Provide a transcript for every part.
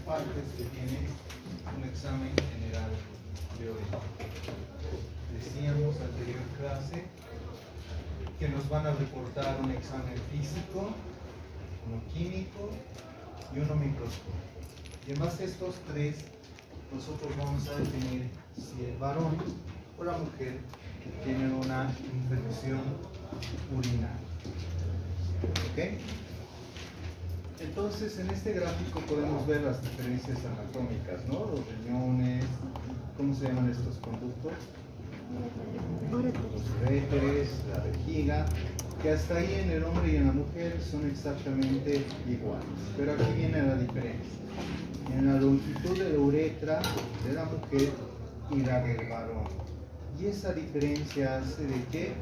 partes que tiene un examen general de orina. Decíamos anterior clase que nos van a reportar un examen físico, uno químico y uno microscópico. Y en base a estos tres, nosotros vamos a definir si el varón o la mujer tienen una infección urinaria. ¿Ok? Entonces, en este gráfico podemos ver las diferencias anatómicas, ¿no? Los riñones, ¿cómo se llaman estos conductos? Los uréteres, la vejiga, que hasta ahí en el hombre y en la mujer son exactamente iguales. Pero aquí viene la diferencia. En la longitud de la uretra de la mujer y la del varón. Y esa diferencia hace de que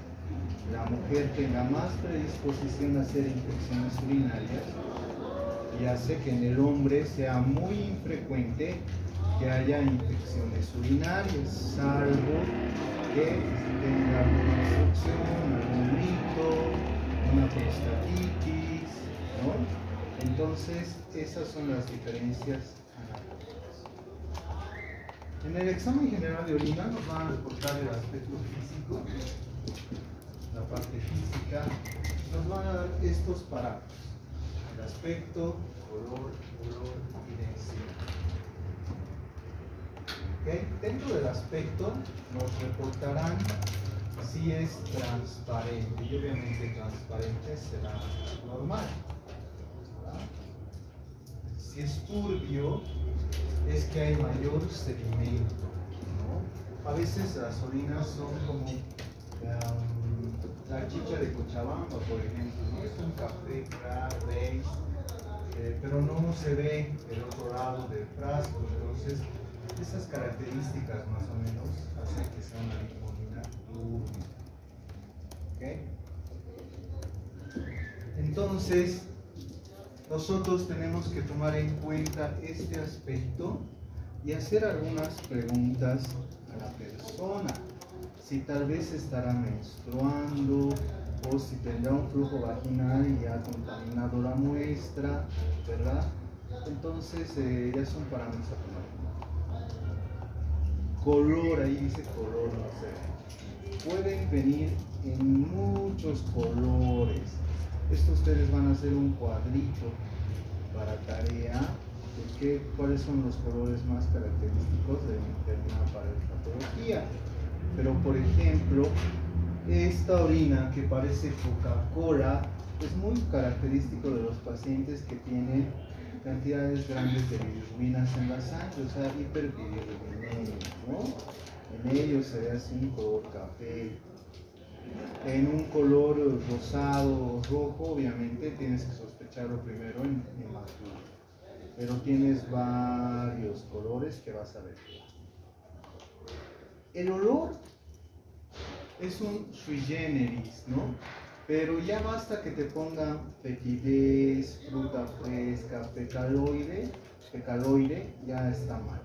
la mujer tenga más predisposición a hacer infecciones urinarias y hace que en el hombre sea muy infrecuente que haya infecciones urinarias, salvo que tenga alguna obstrucción, algún mito, una prostatitis, ¿no? Entonces, esas son las diferencias anatómicas. En el examen general de orina nos van a reportar el aspecto físico, la parte física, nos van a dar estos parámetros: el aspecto, color y densidad. ¿Okay? Dentro del aspecto nos reportarán si es transparente, y obviamente transparente será normal, ¿verdad? Si es turbio, es que hay mayor sedimento, ¿no? A veces las orinas son como la chicha de Cochabamba, por ejemplo, ¿no? Es un café claro, beige, pero no se ve el otro lado del frasco. Entonces, esas características más o menos hacen que sea una orina turbia. ¿Okay? Entonces, nosotros tenemos que tomar en cuenta este aspecto y hacer algunas preguntas a la persona. Si tal vez estará menstruando o si tendrá un flujo vaginal y ha contaminado la muestra, ¿verdad? Entonces ya son parámetros a tomar en cuenta. Color, ahí dice color, no sé. Pueden venir en muchos colores. Esto ustedes van a hacer un cuadrito para tarea de cuáles son los colores más característicos de una patología. Pero por ejemplo, esta orina que parece Coca-Cola es muy característico de los pacientes que tienen cantidades grandes de bilirrubinas en la sangre, o sea, hiperbilirrubinemia, ¿no? En ellos se ve así un color café. En un color rosado o rojo, obviamente tienes que sospecharlo primero en hematoma, pero tienes varios colores que vas a ver. El olor es un sui generis, ¿no? Pero ya basta que te pongan fetidez, fruta fresca, fecaloide, ya está mal.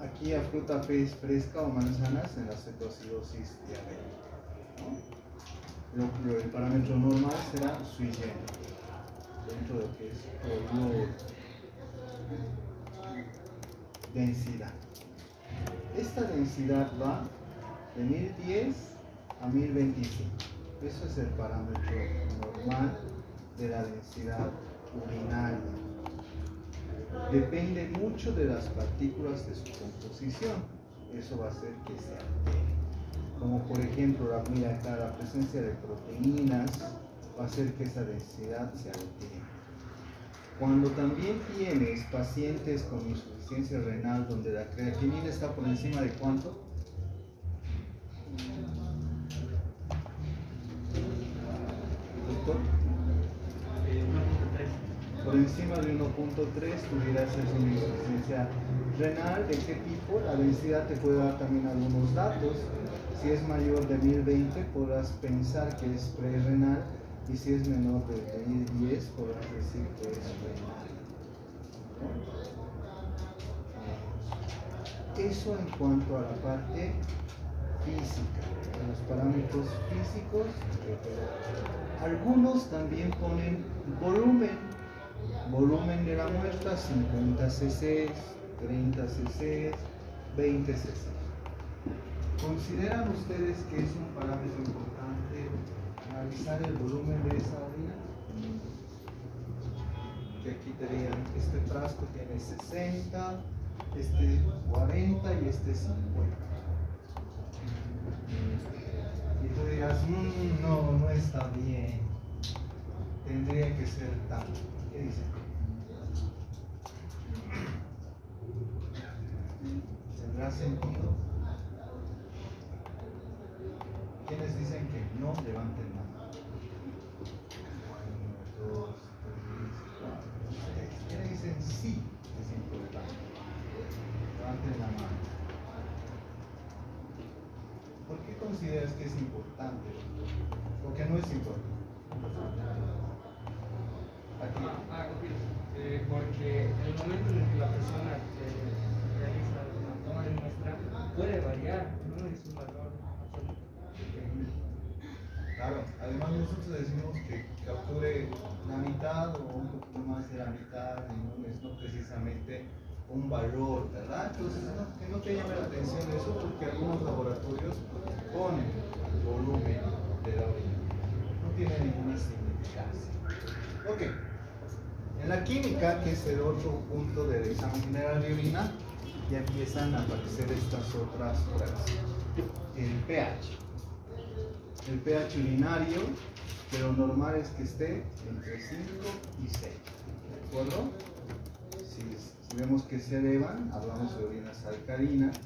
Aquí a fruta fresca o manzanas en la cetoacidosis diabética, ¿no? El parámetro normal será sui generis, dentro de lo que es olor. Densidad. Esta densidad va de 1010 a 1025. Eso es el parámetro normal de la densidad urinaria. Depende mucho de las partículas de su composición. Eso va a hacer que se altere. Como por ejemplo, la presencia de proteínas va a hacer que esa densidad se altere. Cuando también tienes pacientes con insuficiencia renal donde la creatinina está por encima de ¿cuánto? ¿Doctor? 1.3. Por encima de 1.3 tuvieras una insuficiencia renal. ¿De qué tipo? La densidad te puede dar también algunos datos. Si es mayor de 1020 podrás pensar que es prerrenal. Y si es menor de 1010, podrás decir que es renal. Eso en cuanto a la parte física, a los parámetros físicos. Algunos también ponen volumen. Volumen de la muestra 50 cc, 30 cc, 20 cc. ¿Consideran ustedes que es un parámetro importante analizar el volumen de esa orina? Que aquí tenían, este frasco tiene 60, este 40 y este 50. Y tú dirás, no está bien, tendría que ser tanto. ¿Qué dicen? ¿Tendrá sentido? ¿Quiénes dicen que no? Levanten la mano. 1, 2, 3, 4, 6. ¿Quiénes dicen sí? Es importante. Levanten la mano. ¿Por qué consideras que es importante? ¿O que no es importante? Aquí. Porque el momento en el que la persona realiza la toma de muestra puede variar, no es un valor absoluto. Claro, además nosotros decimos que capture la mitad o un poquito más de la mitad, y no es no precisamente un valor, ¿verdad? Entonces, que no te llame la atención eso, porque algunos laboratorios ponen el volumen de la orina. No tiene ninguna significancia. Ok. En la química, que es el otro punto del examen general de orina, ya empiezan a aparecer estas otras pruebas. El pH. El pH urinario, pero normal es que esté entre 5 y 6. ¿De acuerdo? Si vemos que se elevan, hablamos de orinas alcalinas,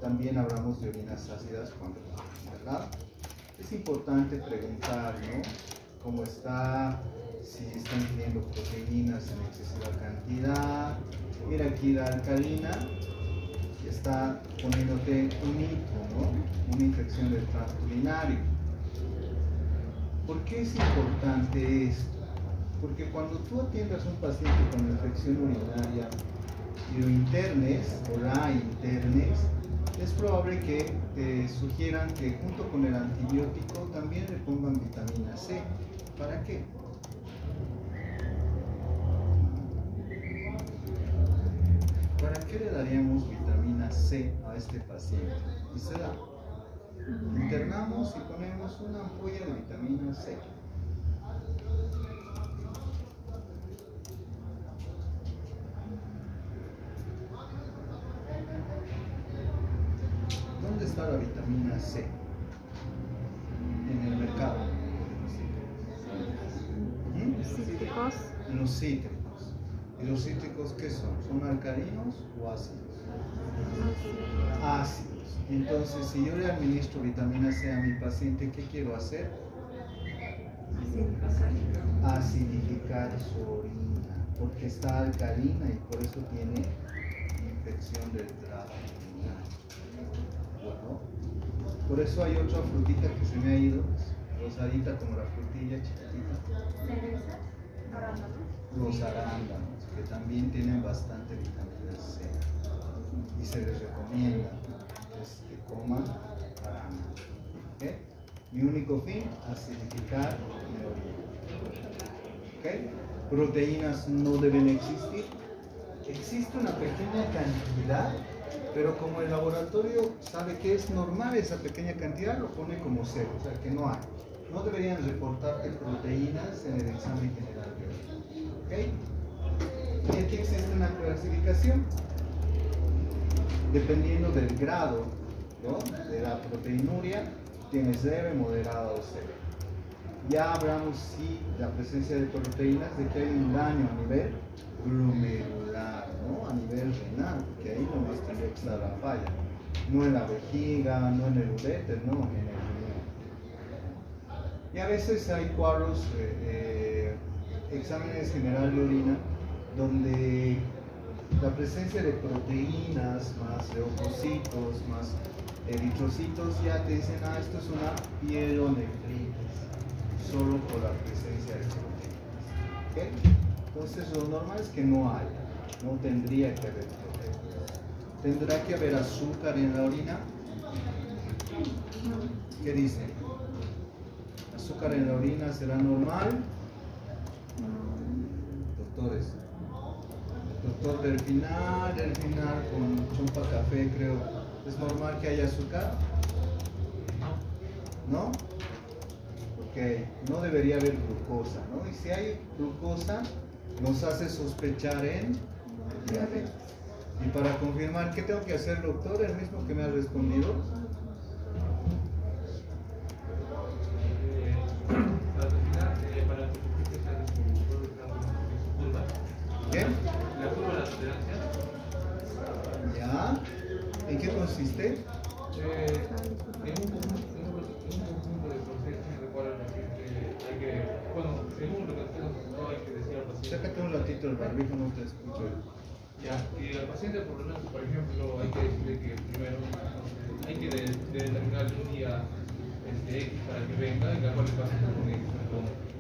también hablamos de orinas ácidas cuando bajan, ¿verdad? Es importante preguntar, ¿no? ¿Cómo está? Si están teniendo proteínas en excesiva cantidad. Mira aquí la alcalina está poniéndote un hito, ¿no? Una infección del tracto urinario. ¿Por qué es importante esto? Porque cuando tú atiendas a un paciente con infección urinaria y lo internes o la internes, es probable que te sugieran que junto con el antibiótico también le pongan vitamina C. ¿Para qué? ¿Para qué le daríamos vitamina C a este paciente? Y se da. Internamos y ponemos una ampolla de vitamina C. ¿Dónde está la vitamina C? En el mercado. Cítricos. En los cítricos. ¿Y los cítricos qué son? ¿Son alcalinos o ácidos? Ácidos. Entonces, si yo le administro vitamina C a mi paciente, ¿qué quiero hacer? Acidificar su orina, porque está alcalina y por eso tiene infección del tracto urinario. Bueno, por eso hay otra frutita que se me ha ido, rosadita como la frutilla chiquitita. Los arándanos, que también tienen bastante vitamina C. Y se les recomienda que coman arándanos. ¿Okay? Mi único fin, acidificar mi orina. ¿Okay? Proteínas no deben existir. Existe una pequeña cantidad, pero como el laboratorio sabe que es normal esa pequeña cantidad, lo pone como cero, o sea que no hay. No deberían reportarte proteínas en el examen general de orina. ¿Okay? Y aquí existe una clasificación dependiendo del grado, ¿no?, de la proteinuria. Tienes leve, moderada o severa. Ya hablamos sí la presencia de proteínas, de que hay un daño a nivel glomerular, ¿no?, a nivel renal, que ahí nomás tendría que estar la falla, no en la vejiga, no en el uréter, no, en el riñón. Y a veces hay cuadros, exámenes generales de orina, donde la presencia de proteínas, más leucocitos, más eritrocitos, ya te dicen, esto es una pielonefritis, solo por la presencia de proteínas. ¿Okay? Entonces lo normal es que no haya, no tendría que haber proteínas. ¿Tendrá que haber azúcar en la orina? ¿Qué dicen? ¿Azúcar en la orina será normal? Doctores. Doctor, del final con chumpa café, creo. ¿Es normal que haya azúcar? ¿No? Ok, no debería haber glucosa, ¿no? Y si hay glucosa, nos hace sospechar en diabetes. Y para confirmar, ¿qué tengo que hacer, doctor? El mismo que me ha respondido. ¿Qué? La curva de la tolerancia. ¿Ya? ¿En qué consiste? En un conjunto de procesos en el cual hay que, bueno, según lo que usted nos contó, hay que decir al paciente. Sácate un ratito el barbijo, no te escucho. Ya, y al paciente, por lo menos, por ejemplo, hay que decirle que primero hay que determinar un día X para que venga, en la cual el paciente pone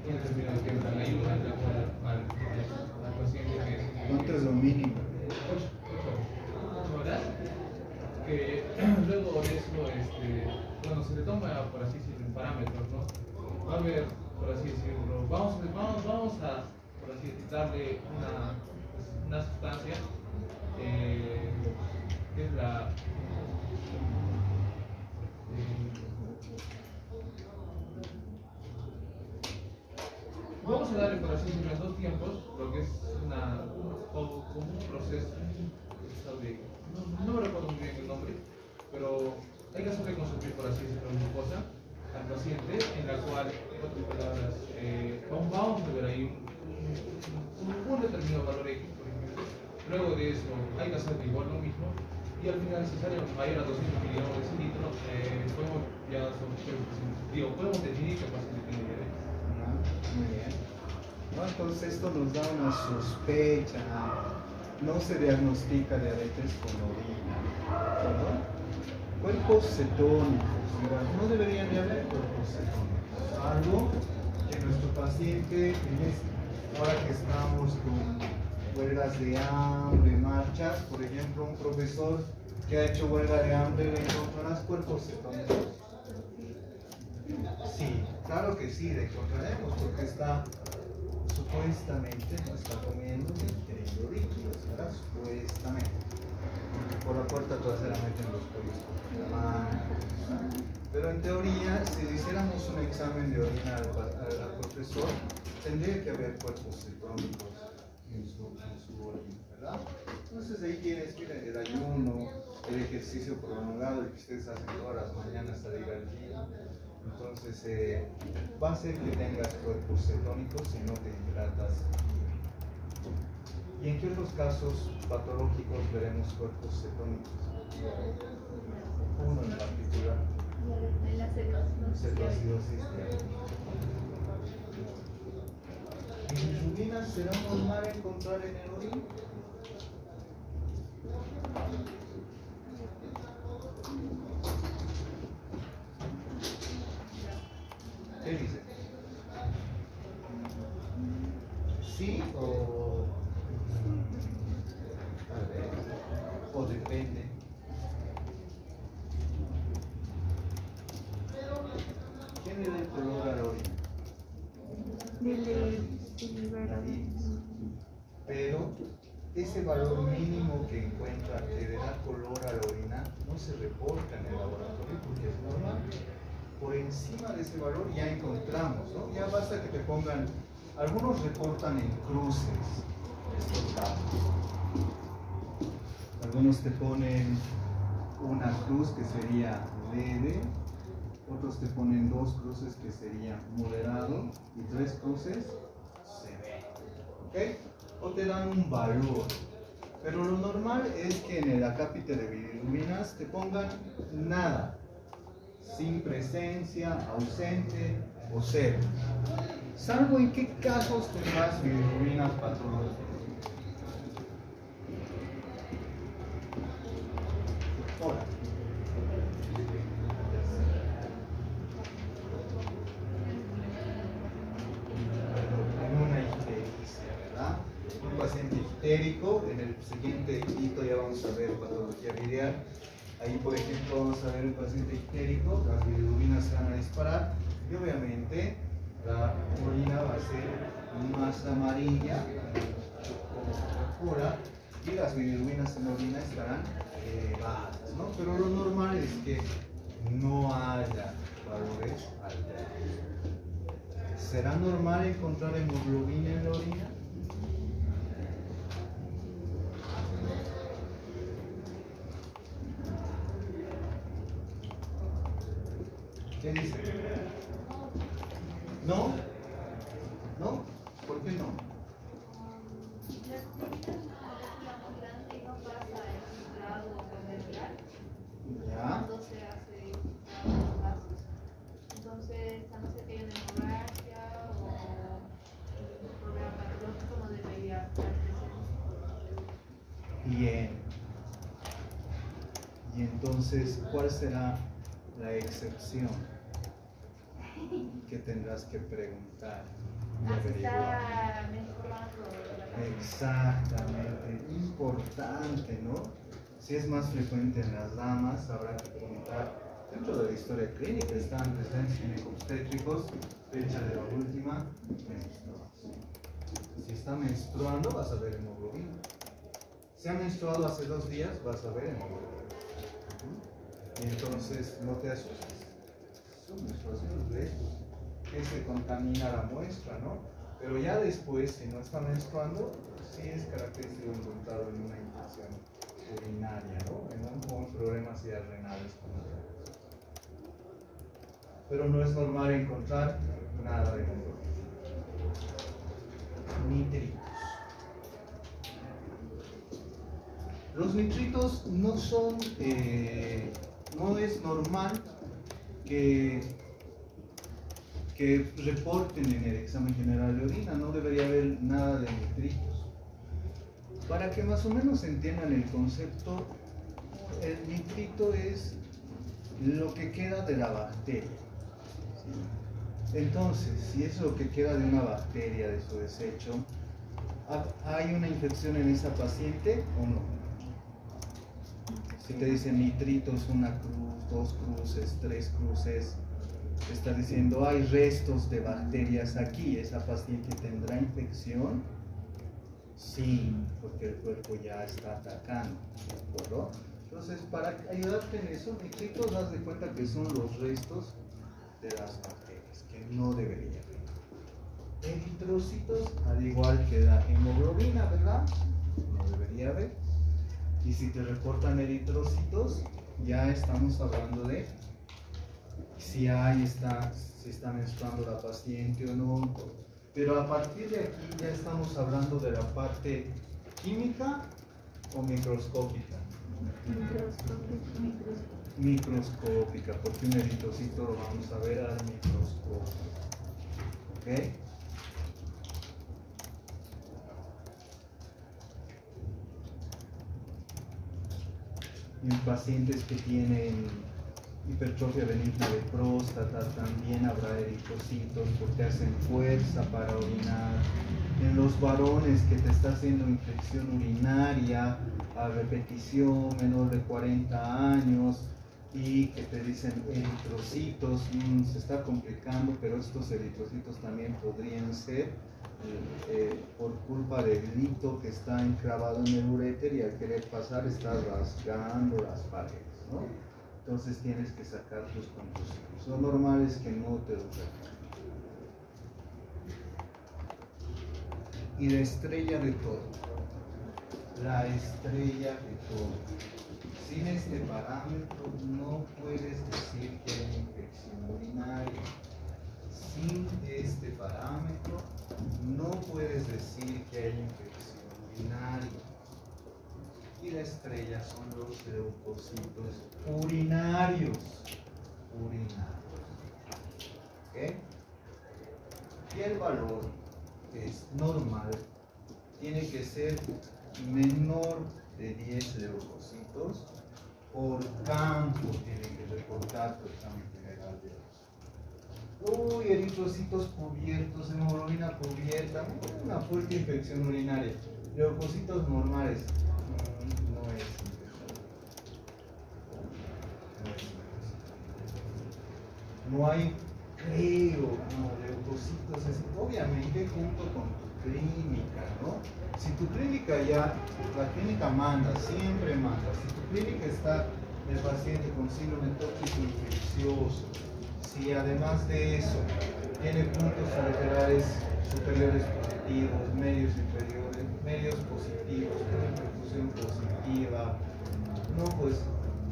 un determinado tiempo en ayuda, en la cual al paciente que ¿Cuánto es lo mínimo? 8 horas, que luego de eso, bueno, se le toma, por así decirlo, parámetros, ¿no? Va a haber, por así decirlo, vamos a, por así decirlo, darle una sustancia, que es la... vamos a darle, por así decirlo, en 2 tiempos, lo que es como un proceso, no me recuerdo muy bien el nombre, pero hay que hacerle consumir, por así decirlo, glucosa al paciente, en la cual, en otras palabras, vamos a ver ahí un determinado valor X, por ejemplo. Luego de eso, hay que hacer igual lo mismo, y al final, si sale mayor a 200 miligramos de cilindro, podemos definir que el paciente tiene diabetes. Muy bien. No, entonces esto nos da una sospecha. No se diagnostica diabetes con orina. ¿No? Cuerpos cetónicos. No deberían de haber cuerpos cetónicos. Algo que nuestro paciente, ahora que estamos con huelgas de hambre, marchas, por ejemplo, un profesor que ha hecho huelga de hambre, ¿le encontrarás cuerpos cetónicos? Sí, claro que sí, le encontraremos, porque está supuestamente no está comiendo ni ingiriendo líquidos, ¿verdad? Supuestamente. Por la puerta trasera meten los pollos en la mano. Pero en teoría, si le hiciéramos un examen de orina al profesor, tendría que haber cuerpos cetónicos en su orina, ¿verdad? Entonces ahí tienes, miren, el ayuno, el ejercicio prolongado, el que ustedes hacen todas las mañanas al ir al gym. Entonces va a ser que tengas cuerpos cetónicos si no te hidratas. ¿Y en qué otros casos patológicos veremos cuerpos cetónicos? Uno en particular. La Cetoacidosis diabética. ¿Bilirrubina será normal encontrar en el orina? ¿Qué dice? ¿Sí o...? A ver, o depende. ¿Quién le da el color a la orina? Pero ese valor mínimo que encuentra que le da color a la orina no se reporta en el laboratorio porque es normal. Por encima de ese valor ya encontramos, ¿no? Ya basta que te pongan, algunos reportan en cruces estos datos. Algunos te ponen una cruz que sería leve, otros te ponen 2 cruces que sería moderado y 3 cruces severo, ¿ok? O te dan un valor. Pero lo normal es que en el acápite de bilirrubinas te pongan nada. Sin presencia, ausente o cero. Salvo en qué casos tendrás bilirrubinas patológicas. Ahora. En una ictericia, ¿verdad? Un paciente ictérico, en el siguiente hito ya vamos a ver patología biliar. Ahí, por ejemplo, vamos a ver un paciente ictérico, las bilirrubinas se van a disparar y obviamente la orina va a ser más amarilla, como oscura, y las bilirrubinas en la orina estarán bajas, ¿no? Pero lo normal es que no haya valores altos. ¿Será normal encontrar hemoglobina en la orina? ¿Qué dice? ¿No? ¿No? ¿Por qué no? Ya. Cuando se hace los vasos. Entonces, a no ser que haya una hemorragia o un problema patológico, no debería estar presente. Bien. Y entonces, ¿cuál será la excepción que tendrás que preguntar y Así averiguar? está menstruando. Exactamente, importante, ¿no? Si es más frecuente en las damas, habrá que preguntar. Dentro de la historia clínica están presentes ginecobstétricos, fecha de la última menstruación. Si está menstruando, vas a ver hemoglobina. Si ha menstruado hace 2 días, vas a ver hemoglobina. Y entonces no te asustes. Son menstruaciones de estos que se contamina la muestra, ¿no? Pero ya después, si no está menstruando, sí es característico encontrarlo en una infección urinaria, ¿no? Con problemas ya renales. Pero no es normal encontrar nada de hemoglobina. Nitritos. Los nitritos no son, no es normal que reporten en el examen general de orina, no debería haber nada de nitritos. Para que más o menos entiendan el concepto, el nitrito es lo que queda de la bacteria. ¿Sí? Entonces, si es lo que queda de una bacteria, de su desecho, ¿hay una infección en esa paciente o no? Si te dicen nitritos, 1 cruz, 2 cruces, 3 cruces, te está diciendo hay restos de bacterias aquí, ¿esa paciente tendrá infección? Sí, porque el cuerpo ya está atacando, ¿de acuerdo? Entonces, para ayudarte en eso, nitritos, haz de cuenta que son los restos de las bacterias, que no debería haber. Eritrocitos, al igual que la hemoglobina, ¿verdad? No debería haber. Y si te reportan eritrocitos, ya estamos hablando de si está menstruando la paciente o no. Pero a partir de aquí ya estamos hablando de la parte química o microscópica. Microscópica, porque un eritrocito lo vamos a ver al microscopio. ¿Ok? En pacientes que tienen hipertrofia benigna de próstata también habrá eritrocitos porque hacen fuerza para orinar. En los varones que te está haciendo infección urinaria a repetición menor de 40 años y que te dicen eritrocitos, se está complicando, pero estos eritrocitos también podrían ser por culpa del hito que está enclavado en el uréter y al querer pasar está rasgando las paredes, ¿no? Entonces tienes que sacar tus conclusiones. Lo normal es que no te lo saquen. Y la estrella de todo. La estrella de todo. Sin este parámetro no puedes decir que hay infección urinaria. Sin este parámetro no puedes decir que hay infección urinaria. Y la estrella son los leucocitos urinarios. ¿Ok? Y el valor es normal, tiene que ser menor de 10 leucocitos por campo, tiene que reportar tu examen general de orina. Uy, eritrocitos cubiertos, hemoglobina cubierta, una fuerte infección urinaria. Leucocitos normales. No es infección. No hay, creo, no, leucocitos obviamente junto con tu clínica, ¿no? Si tu clínica ya, la clínica manda, siempre manda. Si tu clínica está el paciente con síndrome tóxico infeccioso, si además de eso tiene puntos cerebrales superiores positivos, medios inferiores, medios positivos, tiene perfusión positiva, no, pues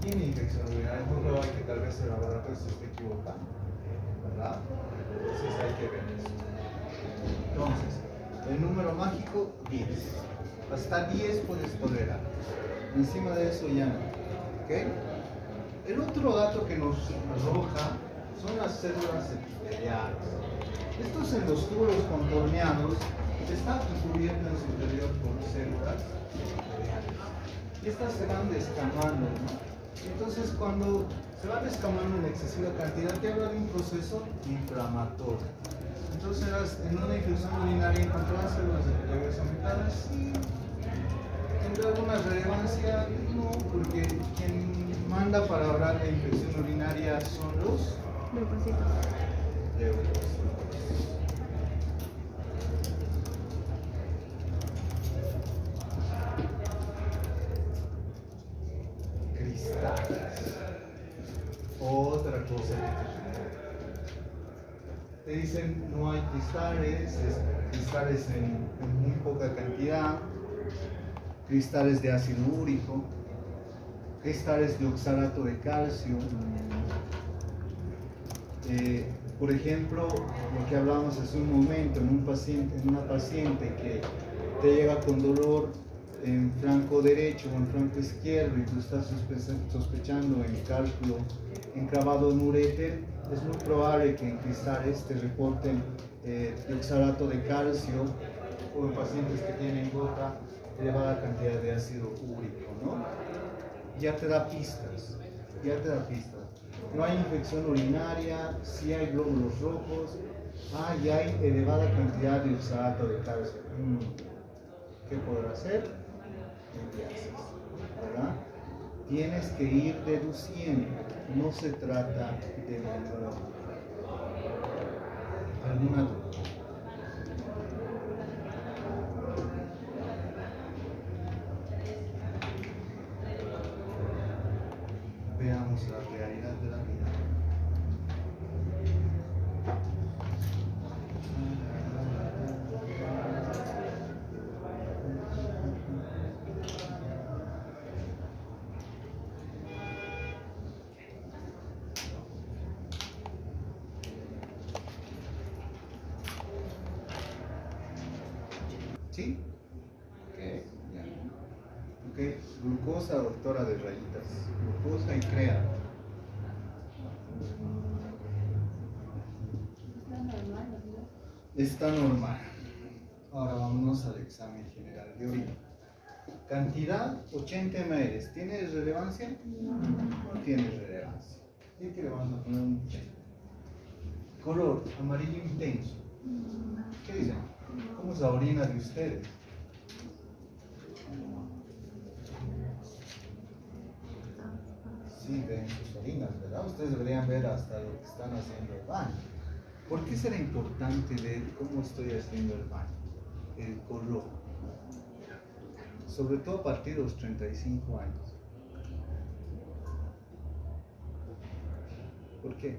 tiene infección urinaria, es muy probable que tal vez el laboratorio se esté equivocando, ¿verdad? Entonces hay que ver eso. Entonces, el número mágico 10. Hasta 10 puedes tolerar. Encima de eso ya no. ¿Ok? El otro dato que nos arroja son las células epiteliales. Estos endostúbulos contorneados están cubiertos en su interior por células epiteliales. Y estas se van descamando, ¿no? Entonces, cuando se van descamando en excesiva cantidad, te habla de un proceso inflamatorio. Entonces, en una infección urinaria encontrarás células epiteliales aumentadas, sí. ¿Tendrá alguna relevancia? No, porque quien manda para hablar de infección urinaria son los leucocitos. Cristales. Otra cosa que te dicen no hay cristales, cristales en muy poca cantidad, cristales de ácido úrico, cristales de oxalato de calcio. Por ejemplo, lo que hablábamos hace un momento, en una paciente que te llega con dolor en flanco derecho o en flanco izquierdo y tú estás sospechando en cálculo encravado en uréter, es muy probable que en cristales te reporten de oxalato de calcio, o en pacientes que tienen gota elevada cantidad de ácido úrico, ¿no? Ya te da pistas, No hay infección urinaria, sí hay glóbulos rojos, y hay elevada cantidad de oxalato de calcio. ¿Qué podrá hacer? ¿Verdad? Tienes que ir deduciendo, no se trata de menor. ¿Alguna duda? Veamos la realidad de la vida. ¿Sí? Ok, ya. Ok, glucosa, doctora de rayitas. Glucosa y crea. Está normal. Ahora vámonos al examen general de orina. Cantidad 80 ml. ¿Tiene relevancia? No tiene relevancia. ¿Y que le vamos a poner un 80? Color amarillo intenso. ¿Qué dicen? ¿Cómo es la orina de ustedes? Sí, ven sus orinas, ¿verdad? Ustedes deberían ver hasta lo que están haciendo el baño. ¿Por qué será importante ver cómo estoy haciendo el baño? El color. Sobre todo a partir de los 35 años. ¿Por qué?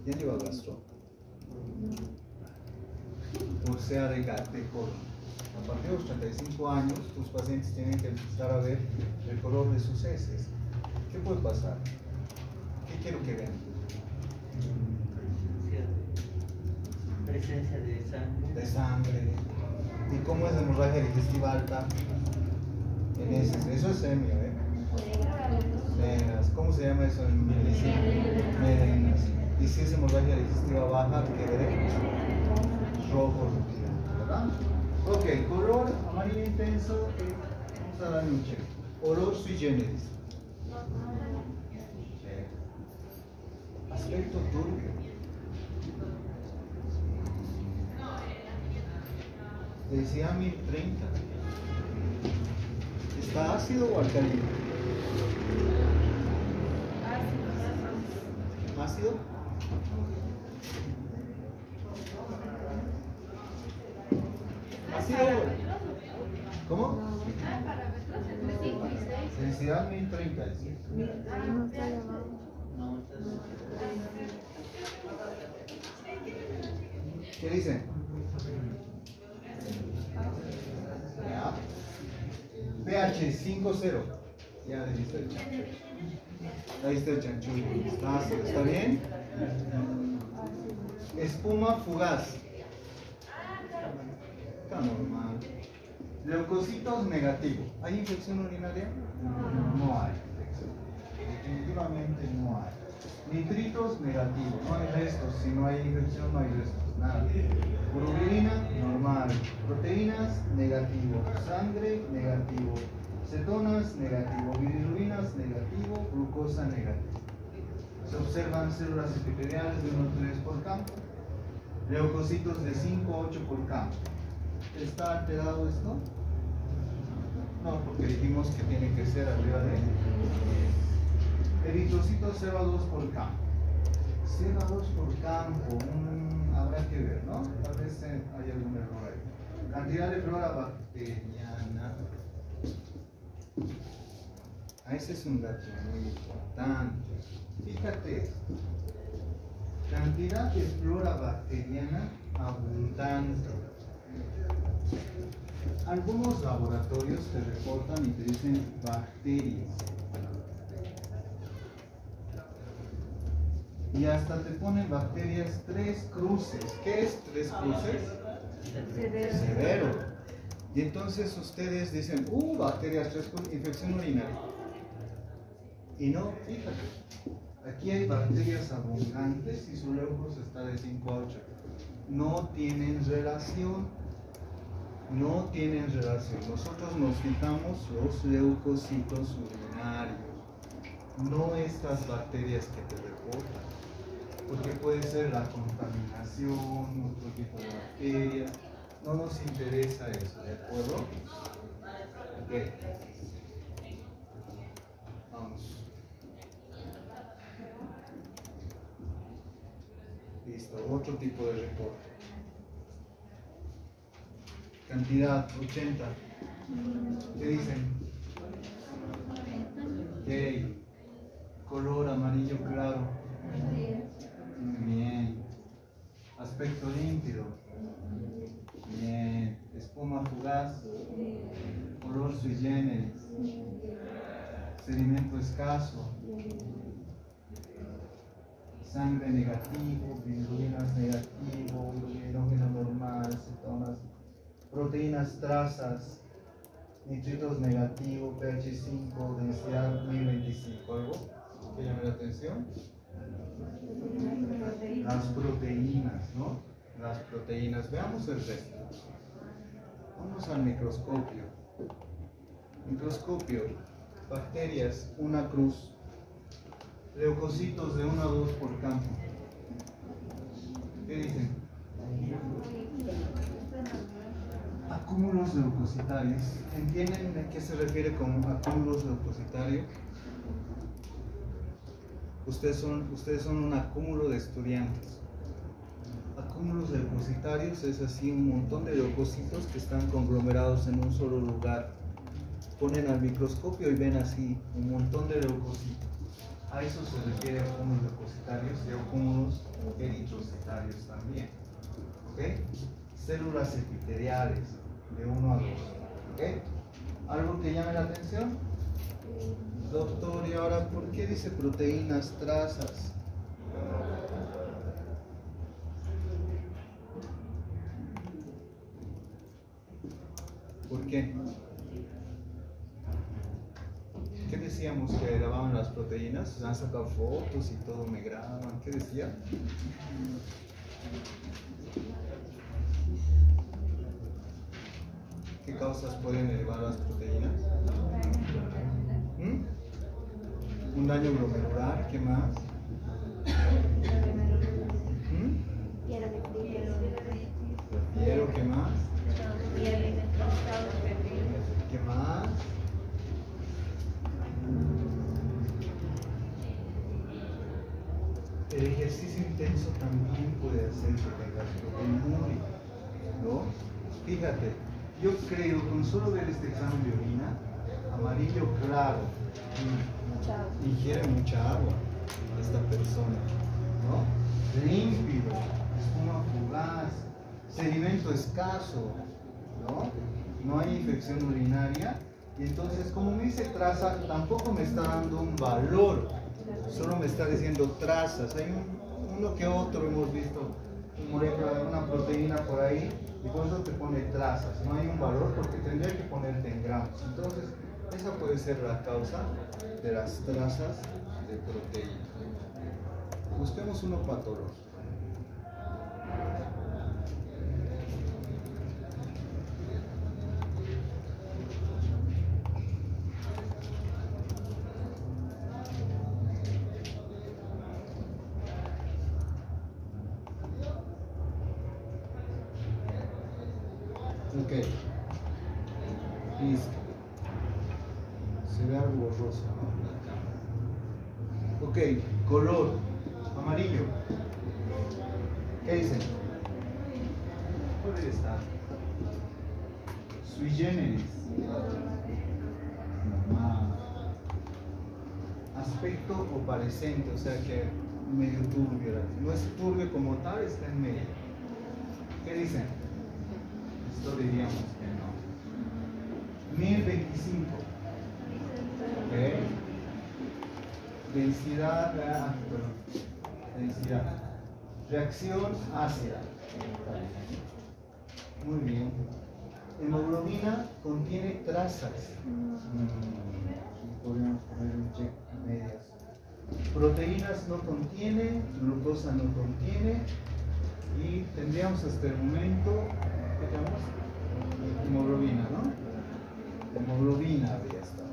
¿Ya lleva gastro? O sea, de colon. A partir de los 35 años, tus pacientes tienen que empezar a ver el color de sus heces. ¿Qué puede pasar? ¿Qué quiero que vean? Presencia de sangre. De sangre. ¿Y cómo es la hemorragia digestiva alta? En heces. Eso es semio, ¿eh? Venas. ¿Cómo se llama eso en medicina? Venas. Y si es hemorragia digestiva baja, ¿qué veremos? Rojo, ¿verdad? Ok, color amarillo intenso, vamos a darle un check. Olor sui generis. Aspecto turbio. Decía 1030. ¿Está ácido o alcalino? ¿Ácido? ¿Cómo? Ah, parámetros entre 5 y 6. Densidad 1035. ¿Qué dicen? Ya. pH 5.0. Ya le diste el chanchullo. Ahí está el chanchullo. ¿Está bien? Espuma fugaz. Está normal. Leucocitos negativo. ¿Hay infección urinaria? No hay infección. Definitivamente no hay. Nitritos negativo. No hay restos. Si no hay infección, no hay restos. Nada. Urobilina normal. Proteínas negativo. Sangre negativo. Cetonas negativo. Bilirubinas negativo. Glucosa negativo. Se observan células epiteliales de 1,3 por campo. Leucocitos de 5,8 por campo. ¿Está alterado esto? No, porque dijimos que tiene que ser arriba de 10. Eritrocitos 0,2 por campo. 0,2 por campo, habrá que ver, ¿no? Tal vez hay algún error ahí. Cantidad de flora bacteriana. Ese es un dato muy importante. Fíjate, cantidad de flora bacteriana abundante. Algunos laboratorios te reportan y te dicen bacterias. Y hasta te ponen bacterias 3 cruces. ¿Qué es 3 cruces? Severo. Y entonces ustedes dicen, bacterias 3 cruces, infección urinaria. Y no, fíjate, aquí hay bacterias abundantes y su leucos está de 5 a 8. No tienen relación. No tienen relación. Nosotros nos fijamos los leucocitos urinarios, no estas bacterias que te reportan, porque puede ser la contaminación, otro tipo de bacterias. No nos interesa eso, ¿de acuerdo? Ok. Vamos. Listo, otro tipo de reporte. Cantidad 80. ¿Qué dicen? Ok. Color amarillo claro. Muy bien. Aspecto límpido. Bien. Espuma fugaz. Color sui generis. Sedimento escaso. Sangre negativo. Bilirubinas negativo. Hidrógeno normal. Cetonas. Proteínas trazas, nitritos negativo, pH 5, densidad 1025. ¿Algo que llame la atención? Las proteínas, ¿no? Las proteínas. Veamos el resto. Vamos al microscopio. Microscopio. Bacterias, una cruz. Leucocitos de 1 a 2 por campo. ¿Qué dicen? Acúmulos leucocitarios. ¿Entienden a qué se refiere con acúmulos leucocitarios? Ustedes son un acúmulo de estudiantes. Acúmulos leucocitarios es así un montón de leucocitos que están conglomerados en un solo lugar. Ponen al microscopio y ven así un montón de leucocitos. A eso se refiere acúmulos leucocitarios y acúmulos eritrocitarios también. ¿Ok? Células epiteliales de 1 a 2. ¿Ok? ¿Algo que llame la atención? Doctor, y ahora, ¿por qué dice proteínas trazas? ¿Por qué? ¿Qué decíamos que grababan las proteínas? Se han sacado fotos y todo me graban. ¿Qué decía? ¿Qué causas pueden elevar las proteínas? Un daño glomerular, ¿qué más? Refiero, ¿qué más? ¿Qué más? El ejercicio intenso también puede hacer que tengas proteinuria, ¿no? Fíjate, Yo creo, con solo ver este examen de orina, amarillo claro, ingiere mucha agua esta persona, ¿no? Límpido, espuma fugaz, sedimento escaso, ¿no? No hay infección urinaria. Y entonces, como me dice traza, tampoco me está dando un valor, solo me está diciendo trazas. Hay uno que otro hemos visto, por ejemplo, una proteína por ahí, y por eso te pone trazas. No hay un valor porque tendría que ponerte en gramos. Entonces, esa puede ser la causa de las trazas de proteína. Busquemos uno patológico. Ok, listo. Se ve algo borroso, ¿no? Ok, color amarillo. ¿Qué dicen? Puede estar sui generis. Normal. Aspecto oparescente, o sea que medio turbio. No es turbio como tal, está en medio. ¿Qué dicen? Esto diríamos que no. 1025. ¿Ok? Densidad, densidad. Reacción ácida. Muy bien. Hemoglobina contiene trazas. Podríamos poner un check a medias. Proteínas no contiene, glucosa no contiene. Y tendríamos hasta el momento, ¿qué tenemos? Hemoglobina, ¿no? Hemoglobina habría estado.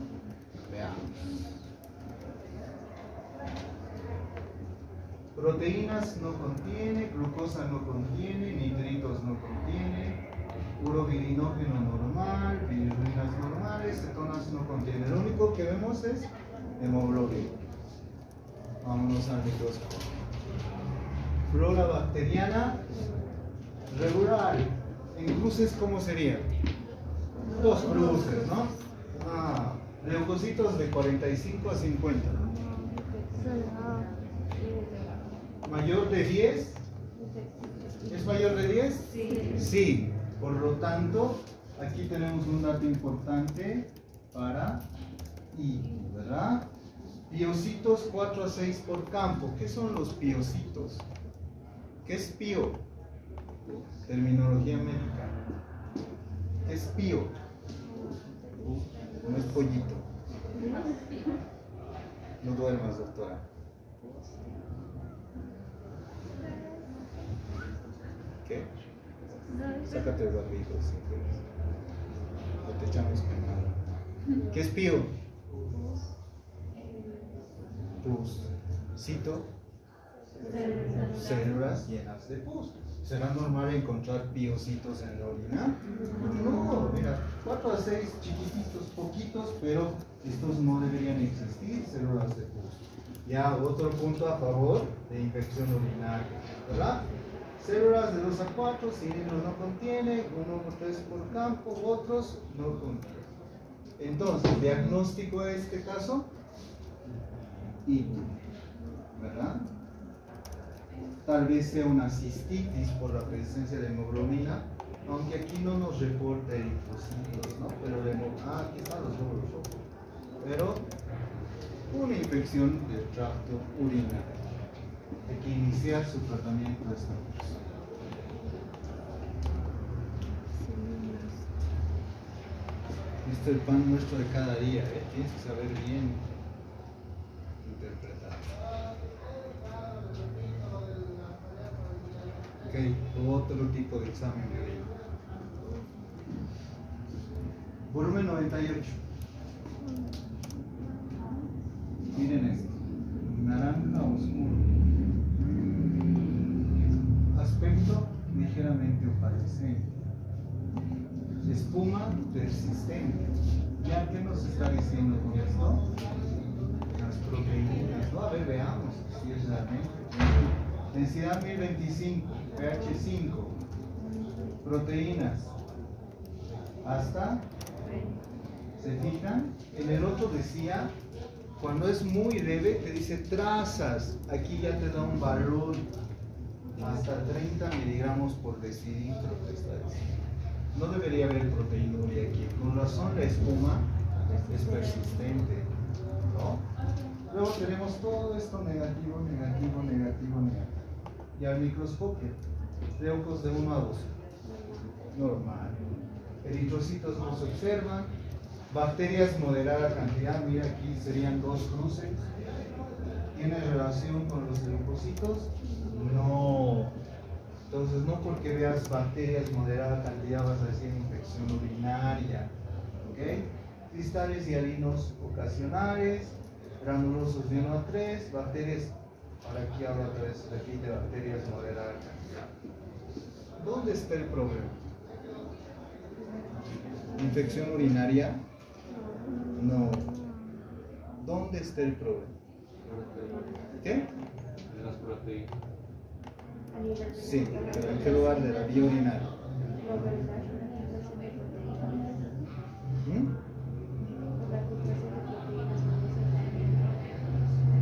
Veamos. Proteínas no contiene, glucosa no contiene, nitritos no contiene, urobilinógeno normal, bilirruinas normales, cetonas no contiene. Lo único que vemos es hemoglobina. Vámonos al microscopio. Flora bacteriana regular. En cruces, ¿cómo sería? Dos cruces, ¿no? Leucocitos de 45 a 50. ¿Mayor de 10? ¿Es mayor de 10? Sí. Sí. Por lo tanto, aquí tenemos un dato importante para I, ¿verdad? Piocitos 4 a 6 por campo. ¿Qué son los piocitos? ¿Qué es pío? Terminología médica. ¿Qué es pío? No es pollito. No duermas, doctora. ¿Qué? Sácate el barbijo si quieres. O te echamos quemado. ¿Qué es pío? Pus. Cito. Células llenas de pus. ¿Será normal encontrar piocitos en la orina? No, mira, 4 a 6 chiquititos, poquitos, pero estos no deberían existir, células de pus. Ya, otro punto a favor de infección urinaria, ¿verdad? Células de 2 a 4, cilindros no contiene, 1 o 3 por campo, otros no contienen. Entonces, diagnóstico de este caso, ¿verdad? Tal vez sea una cistitis por la presencia de hemoglobina, aunque aquí no nos reporta eritrocitos, ¿no? Pero aquí están los glóbulos rojos. Pero una infección del tracto urinario. Hay que iniciar su tratamiento de esta persona. Este es el pan nuestro de cada día, ¿eh? Tienes que saber bien interpretar. Ok, otro tipo de examen de orina. Volumen 98. Miren esto. Naranja oscuro. Aspecto ligeramente oparescente. Espuma persistente. ¿Ya qué nos está diciendo con esto? Las proteínas, ¿no? A ver, veamos si es realmente. Densidad 1025, pH 5. Proteínas. hasta, ¿se fijan? En el otro decía, cuando es muy leve, te dice trazas. Aquí ya te da un valor hasta 30 miligramos por decilitro, te está diciendo. No debería haber proteinuria aquí. Con razón la espuma es persistente, ¿no? Luego tenemos todo esto negativo, negativo, negativo, negativo. Y al microscopio, leucos de 1 a 2. Normal. Eritrocitos no se observan. Bacterias moderada cantidad, mira aquí serían 2 cruces. ¿Tiene relación con los leucocitos? No. Entonces no porque veas bacterias moderada cantidad vas a decir infección urinaria. ¿Ok? Cristales hialinos ocasionales, granulosos de 1 a 3, bacterias, ahora aquí hablo otra vez, repite, bacterias moderada cantidad. ¿Dónde está el problema? ¿Infección urinaria? No. ¿Dónde está el problema? ¿Qué? De las proteínas. Sí, pero ¿en qué lugar de la vía urinaria? ¿Mm?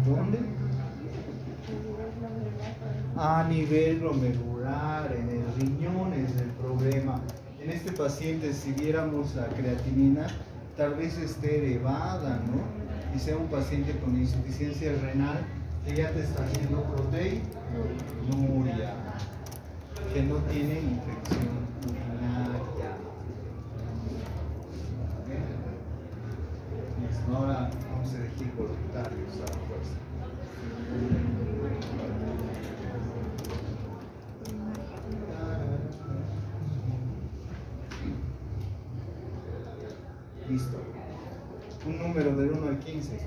¿Dónde? A nivel glomerular, en el riñón es el problema. En este paciente, si viéramos la creatinina, tal vez esté elevada, ¿no? Y sea un paciente con insuficiencia renal que ya te está haciendo proteinuria, que no tiene infección urinaria. Listo, ahora vamos a elegir voluntarios a la fuerza. Listo. Un número del 1 al 15.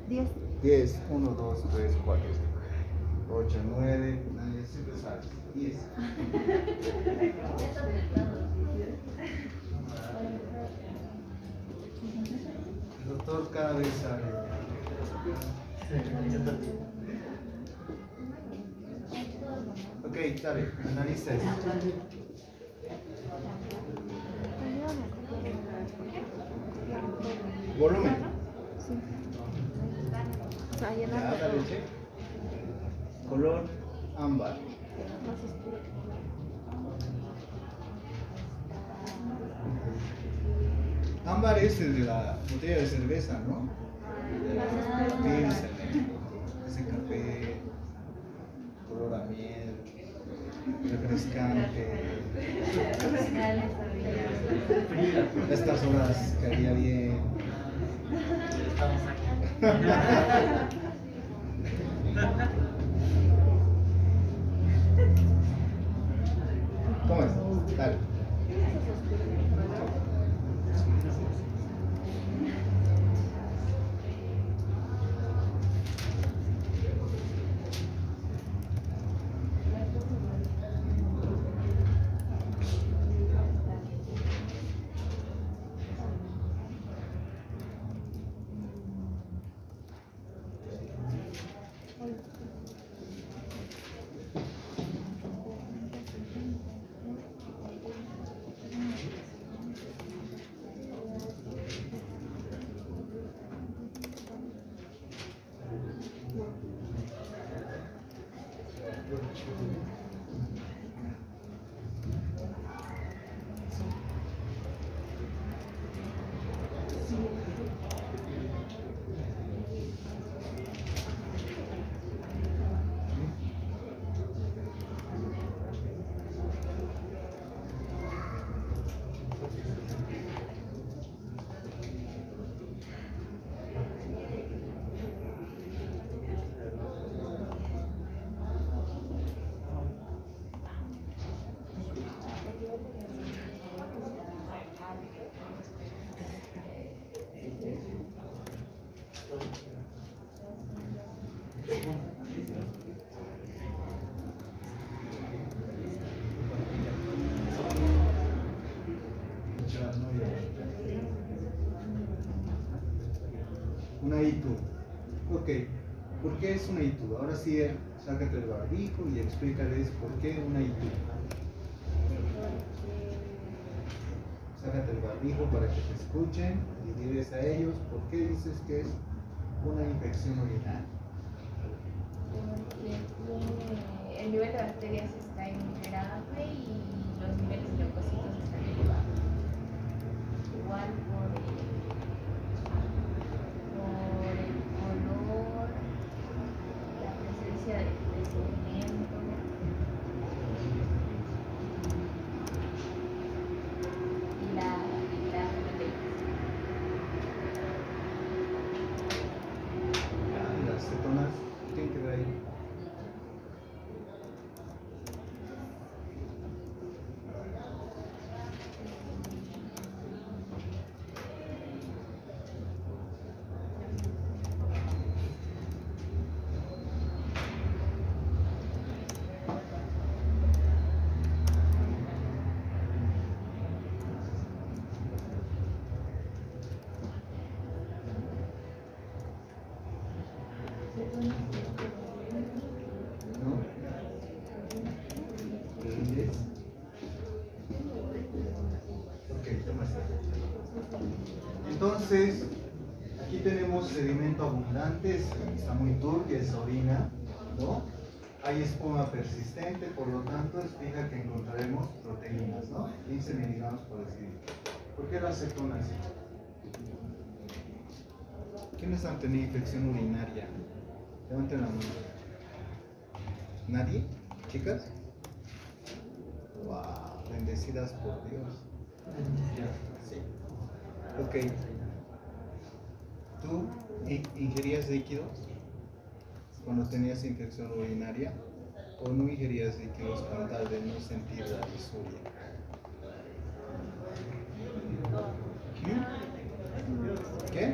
10. 10, 1, 2, 3, 4, 8, 9, nadie siempre sabe. 10. El doctor cada vez sabe. Ok, dale, analiza esto. Volumen. Ya, dale check. Color ámbar. Ámbar es el de la botella de cerveza, ¿no? Pilsen, ese café, color a miel, refrescante. A estas horas caería bien. ¿Cómo es? Dale. Una ITU. Ok. ¿Por qué es una ITU? Ahora sí, sácate el barbijo y explícales por qué una ITU. sácate el barbijo para que te escuchen y diles a ellos por qué dices que es una infección urinaria. Porque el nivel de bacterias está grave y los niveles de leucocitos están elevados. Igual por el color, la presencia de sedimento. Y la Las cetonas tienen que ver ahí. ¿No? ¿Entiendes? Ok, toma esta. Entonces, aquí tenemos sedimento abundante, está muy turbia esa orina, ¿no? Hay espuma persistente, por lo tanto, fija que encontraremos proteínas, ¿no? 15 miligramos por decilitro. ¿Por qué las cetonas? ¿Quiénes han tenido infección urinaria? Levanten la mano. ¿Nadie? ¿Chicas? ¡Wow! Bendecidas por Dios. Sí. Ok. ¿Tú ingerías líquidos cuando tenías infección urinaria? ¿O no ingerías líquidos con tal de no sentir la disuria? ¿Qué?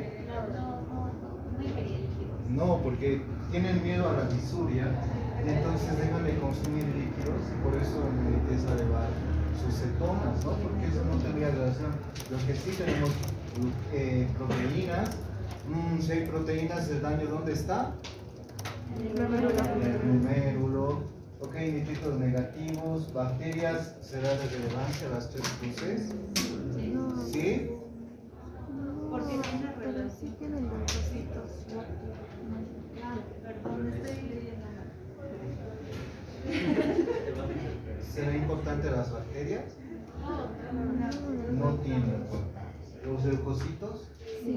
No, porque tienen miedo a la disuria, entonces dejan de consumir líquidos y por eso empieza a elevar sus cetonas, ¿no? Porque eso no tendría relación. Lo que sí tenemos proteínas. Si hay proteínas, el daño ¿dónde está? En el glomérulo. Ok, nitritos negativos, bacterias, ¿será de relevancia las tres cruces? ¿Sí? Porque tiene relación. Tienen leucocitos. Perdón, estoy leyendo mal. ¿Será importante las bacterias? No tienen importancia. Los leucocitos,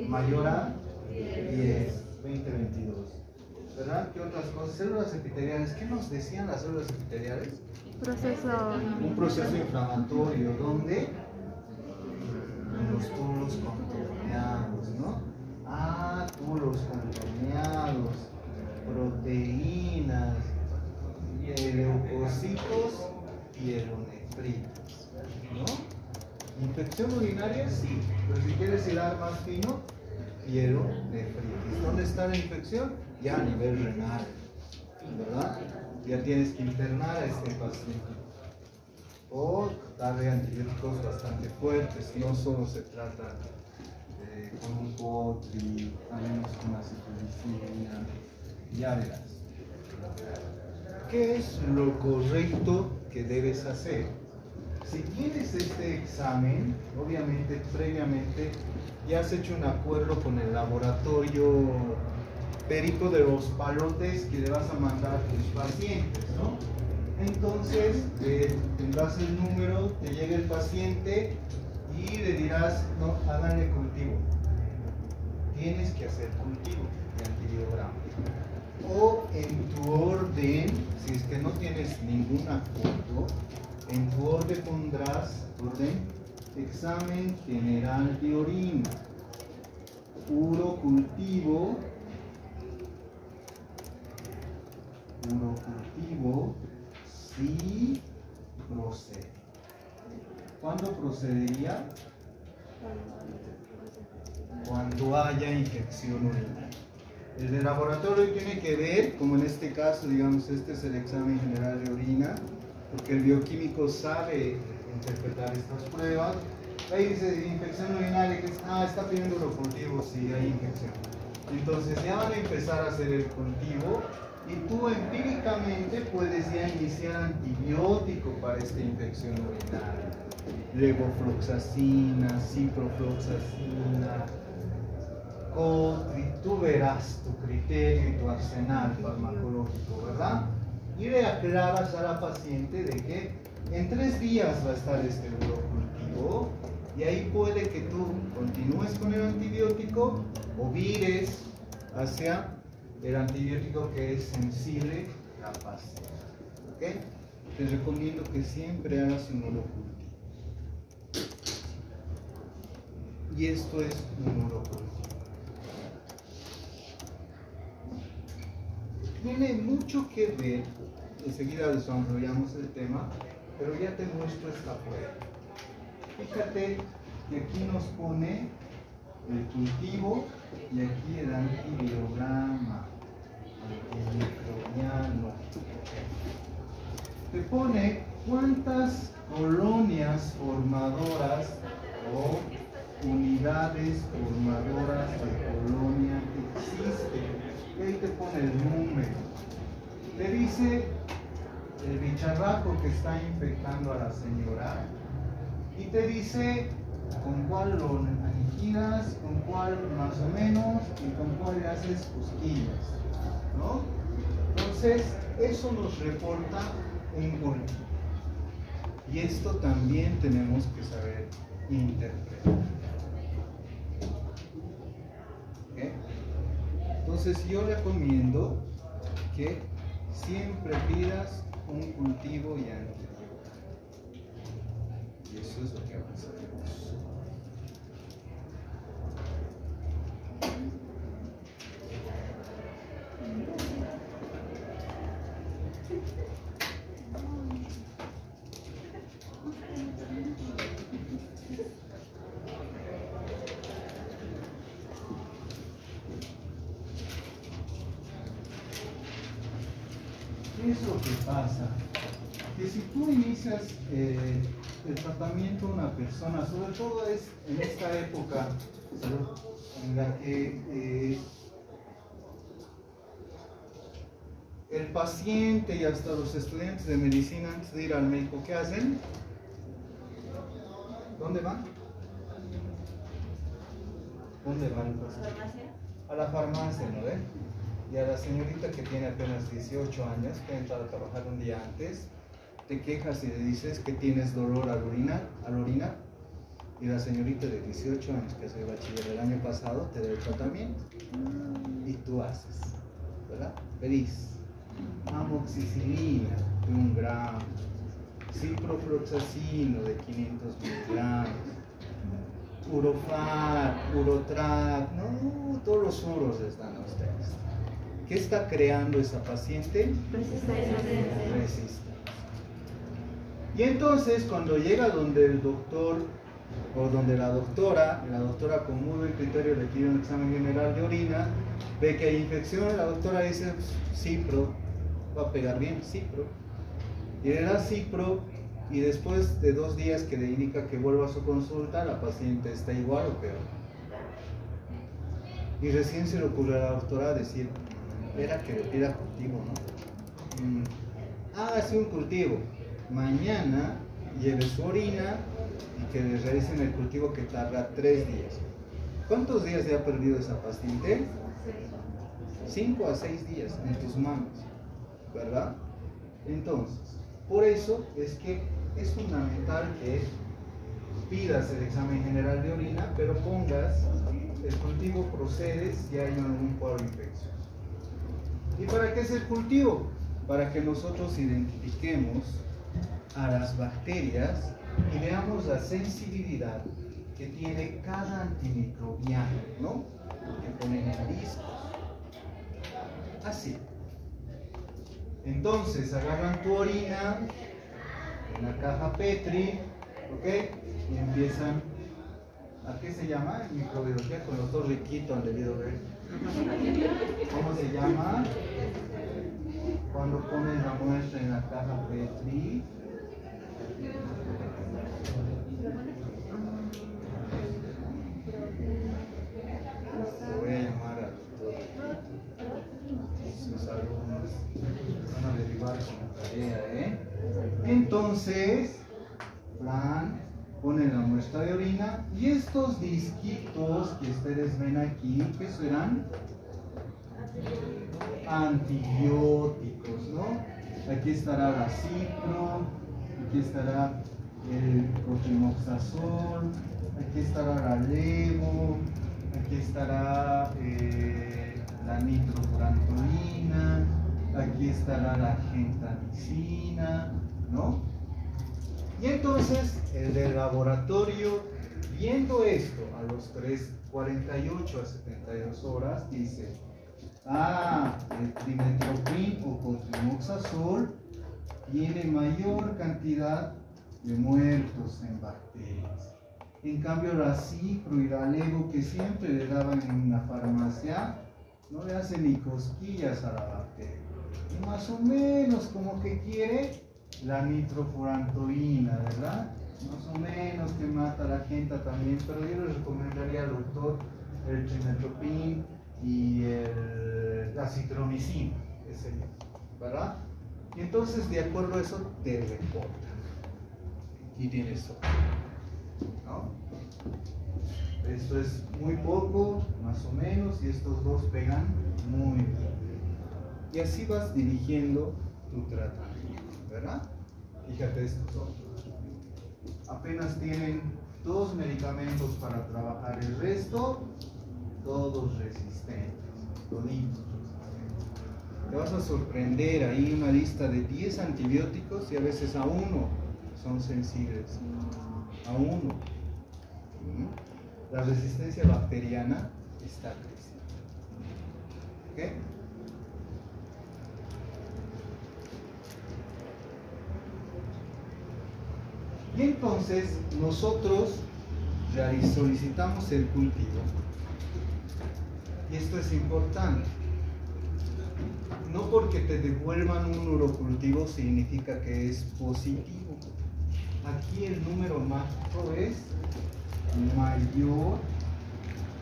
mayor a 10, 20, 22. ¿Verdad? ¿Qué otras cosas? Células epiteliales. ¿Qué nos decían las células epiteliales? Un proceso inflamatorio. ¿Dónde? En los túbulos contorneados, ¿no? Ah, túbulos contorneados, proteínas, leucocitos, pielonefritos, ¿no? Infección urinaria, sí, pero si quieres ir más fino, pielonefritis. ¿Dónde está la infección? Ya a nivel renal, ¿verdad? Ya tienes que internar a este paciente o darle antibióticos bastante fuertes. No solo se trata con un potri, también con una citromicina, ya verás. ¿Qué es lo correcto que debes hacer? Si tienes este examen, obviamente previamente ya has hecho un acuerdo con el laboratorio perico de los palotes que le vas a mandar a tus pacientes, ¿no? Entonces tendrás el número, te llega el paciente y le dirás, no, háganle cultivo. Tienes que hacer cultivo de antibiograma. O en tu orden, si es que no tienes ningún acuerdo, en tu orden pondrás examen general de orina, urocultivo, sí procede. ¿Cuándo procedería? Cuando haya infección urinaria. El de laboratorio tiene que ver, como en este caso, digamos, este es el examen general de orina, porque el bioquímico sabe interpretar estas pruebas. Ahí dice infección urinaria, que está pidiendo urocultivo si hay infección. Entonces ya van a empezar a hacer el cultivo Y tú empíricamente puedes ya iniciar antibiótico para esta infección urinaria. Levofloxacina, ciprofloxacina, Cotri, tú verás tu criterio y tu arsenal farmacológico, ¿verdad? Y le aclaras a la paciente de que en 3 días va a estar este urocultivo y ahí puede que tú continúes con el antibiótico o vires hacia el antibiótico que es sensible a la paciente. ¿Ok? Te recomiendo que siempre hagas un urocultivo. Y esto es un urocultivo. Tiene mucho que ver, enseguida desarrollamos el tema, pero ya te muestro esta prueba. Fíjate que aquí nos pone el cultivo y aquí el antivirograma, antimicrobiano. Te pone cuántas colonias formadoras o unidades formadoras de colonia existen. Y ahí te pone el número. Te dice el bicharraco que está infectando a la señora y te dice con cuál lo aniquilas, con cuál más o menos y con cuál le haces cosquillas, ¿no? Entonces, eso nos reporta un cultivo. Y esto también tenemos que saber interpretar. ¿Okay? Entonces yo recomiendo que siempre pidas un cultivo y antibiótico. Y eso es lo que avanzaremos. ¿Qué es lo que pasa? Que si tú inicias el tratamiento de una persona, sobre todo es en esta época en la que el paciente y hasta los estudiantes de medicina antes de ir al médico, ¿qué hacen? ¿Dónde van? ¿Dónde van? A la farmacia, ¿no ve? Y a la señorita que tiene apenas 18 años, que ha entrado a trabajar un día antes, te quejas y le dices que tienes dolor al orinar, y la señorita de 18 años, que soy bachiller el año pasado, te da el tratamiento. Y tú haces, ¿verdad? Pedís amoxicilina de 1 gramo, ciprofloxacino de 500 miligramos, Urofar, Urotrac, no, todos los uros están ustedes. ¿Qué está creando esa paciente? Resistencia. Y entonces cuando llega donde el doctor o donde la doctora con muy buen criterio le pide un examen general de orina, ve que hay infección, la doctora dice, cipro, va a pegar bien, cipro. Y le da cipro y después de 2 días que le indica que vuelva a su consulta, la paciente está igual o peor. Y recién se le ocurre a la doctora decir, era que le pida cultivo, ¿no? Hace un cultivo. Mañana lleve su orina y que le realicen el cultivo que tarda 3 días. ¿Cuántos días ya ha perdido esa paciente? 5 a 6 días en tus manos, ¿verdad? Entonces, por eso es que es fundamental que pidas el examen general de orina, pero pongas el cultivo procede si hay algún cuadro infeccioso. ¿Y para qué es el cultivo? Para que nosotros identifiquemos a las bacterias y veamos la sensibilidad que tiene cada antimicrobiano, ¿no? Que ponen en discos. Así. Entonces agarran tu orina en la caja Petri, ¿ok? Y empiezan, ¿a qué se llama? Microbiología con el doctor Riquito han debido ver. ¿Cómo se llama? Cuando ponen la muestra en la caja Petri. Voy a llamar a todos sus alumnos. entonces, plan, ponen la muestra de orina y estos disquitos que ustedes ven aquí, ¿qué serán? Antibióticos, ¿no? Aquí estará la cipro, aquí estará el cotrimoxazol, aquí estará la levo, aquí estará la nitrofurantoína, aquí estará la gentamicina, ¿no? Y entonces el del laboratorio, viendo esto a los 48 a 72 horas, dice, el trimethoprim o cotrimoxazol tiene mayor cantidad de muertos en bacterias. En cambio la cipro y la levo que siempre le daban en una farmacia, no le hace ni cosquillas a la bacteria. Y más o menos como que quiere la nitrofurantoína, ¿verdad? Más o menos que mata a la gente también, pero yo le recomendaría al doctor el trimethoprim y la acitromicina, ¿verdad? Y entonces de acuerdo a eso te reporta. Y tienes todo, ¿no? Esto es muy poco, más o menos, y estos dos pegan muy bien. Y así vas dirigiendo tu tratamiento, ¿verdad? Fíjate estos otros. Apenas tienen 2 medicamentos para trabajar, el resto, todos resistentes, toditos resistentes. Te vas a sorprender, ahí una lista de 10 antibióticos y a veces a uno son sensibles, a uno. La resistencia bacteriana está creciendo. ¿Ok? Y entonces nosotros solicitamos el cultivo. Y esto es importante. No porque te devuelvan un urocultivo significa que es positivo. Aquí el número macro es mayor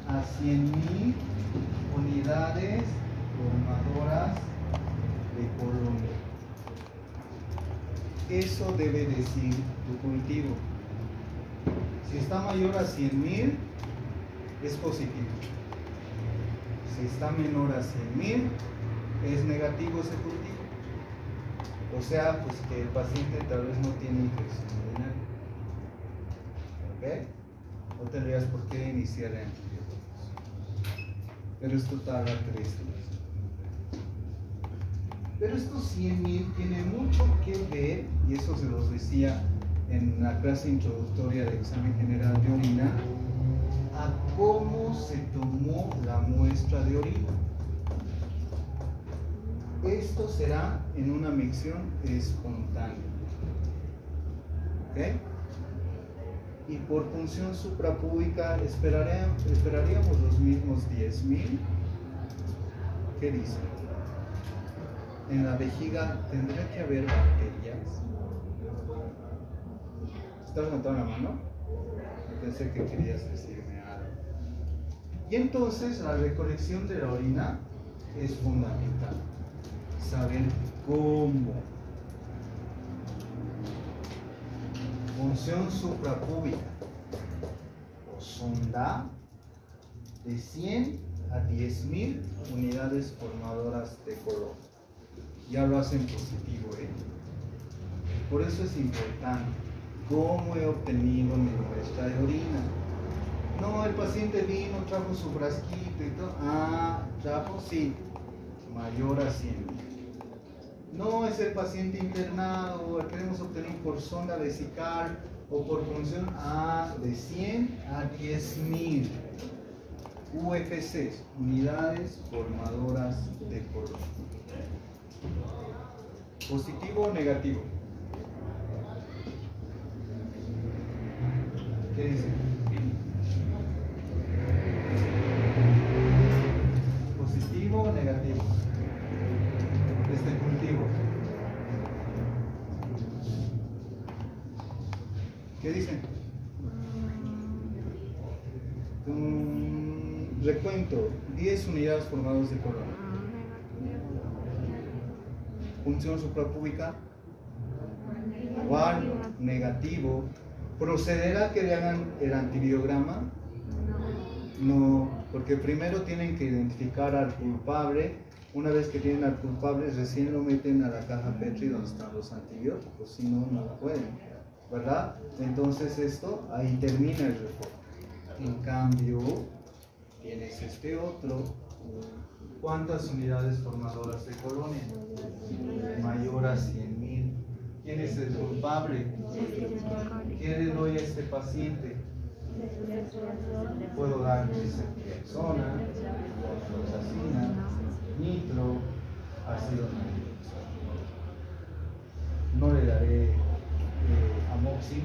a 100.000 unidades formadoras de colonia. Eso debe decir tu cultivo. Si está mayor a 100.000, es positivo. Si está menor a 100.000, es negativo ese cultivo. O sea, pues que el paciente tal vez no tiene infección urinaria. ¿Ok? No tendrías por qué iniciar antibióticos. Pero esto tarda 3 días. Pero estos 100.000 tienen mucho que ver, y eso se los decía en la clase introductoria de examen general de orina, a cómo se tomó la muestra de orina. Esto será en una micción espontánea. ¿Ok? Y por función suprapúbica esperaríamos los mismos 10.000. ¿Qué dicen? En la vejiga tendría que haber bacterias. ¿Estás levantando la mano? Pensé que querías decirme algo. Y entonces la recolección de la orina es fundamental. Saber cómo. Función suprapúbica o sonda de 100 a 10.000 unidades formadoras de colon. Ya lo hacen positivo, ¿eh? Por eso es importante. ¿Cómo he obtenido mi muestra de orina? No, el paciente vino, trajo su frasquito y todo. Trajo, sí, mayor a 100.000. No es el paciente internado, queremos obtener por sonda vesical o por función de 100 a 10.000 UFCs, unidades formadoras de colon. ¿Positivo o negativo? ¿Qué dice? ¿Positivo o negativo? Este cultivo. ¿Qué dicen? Recuento, 10 unidades formadas de colon. Función suprapúbica. probar negativo. ¿Procederá que le hagan el antibiograma? No, porque primero tienen que identificar al culpable. Una vez que tienen al culpable, recién lo meten a la caja Petri donde están los antibióticos, si no, no pueden, ¿verdad? Entonces esto, ahí termina el reporte. En cambio, tienes este otro. ¿Cuántas unidades formadoras de colonia? Mayor a 100.000. ¿Quién es el culpable? ¿Qué le doy a este paciente? Puedo darle ceftriaxona, clorpromazina, nitro, ácido nítrico. No le daré amoxi,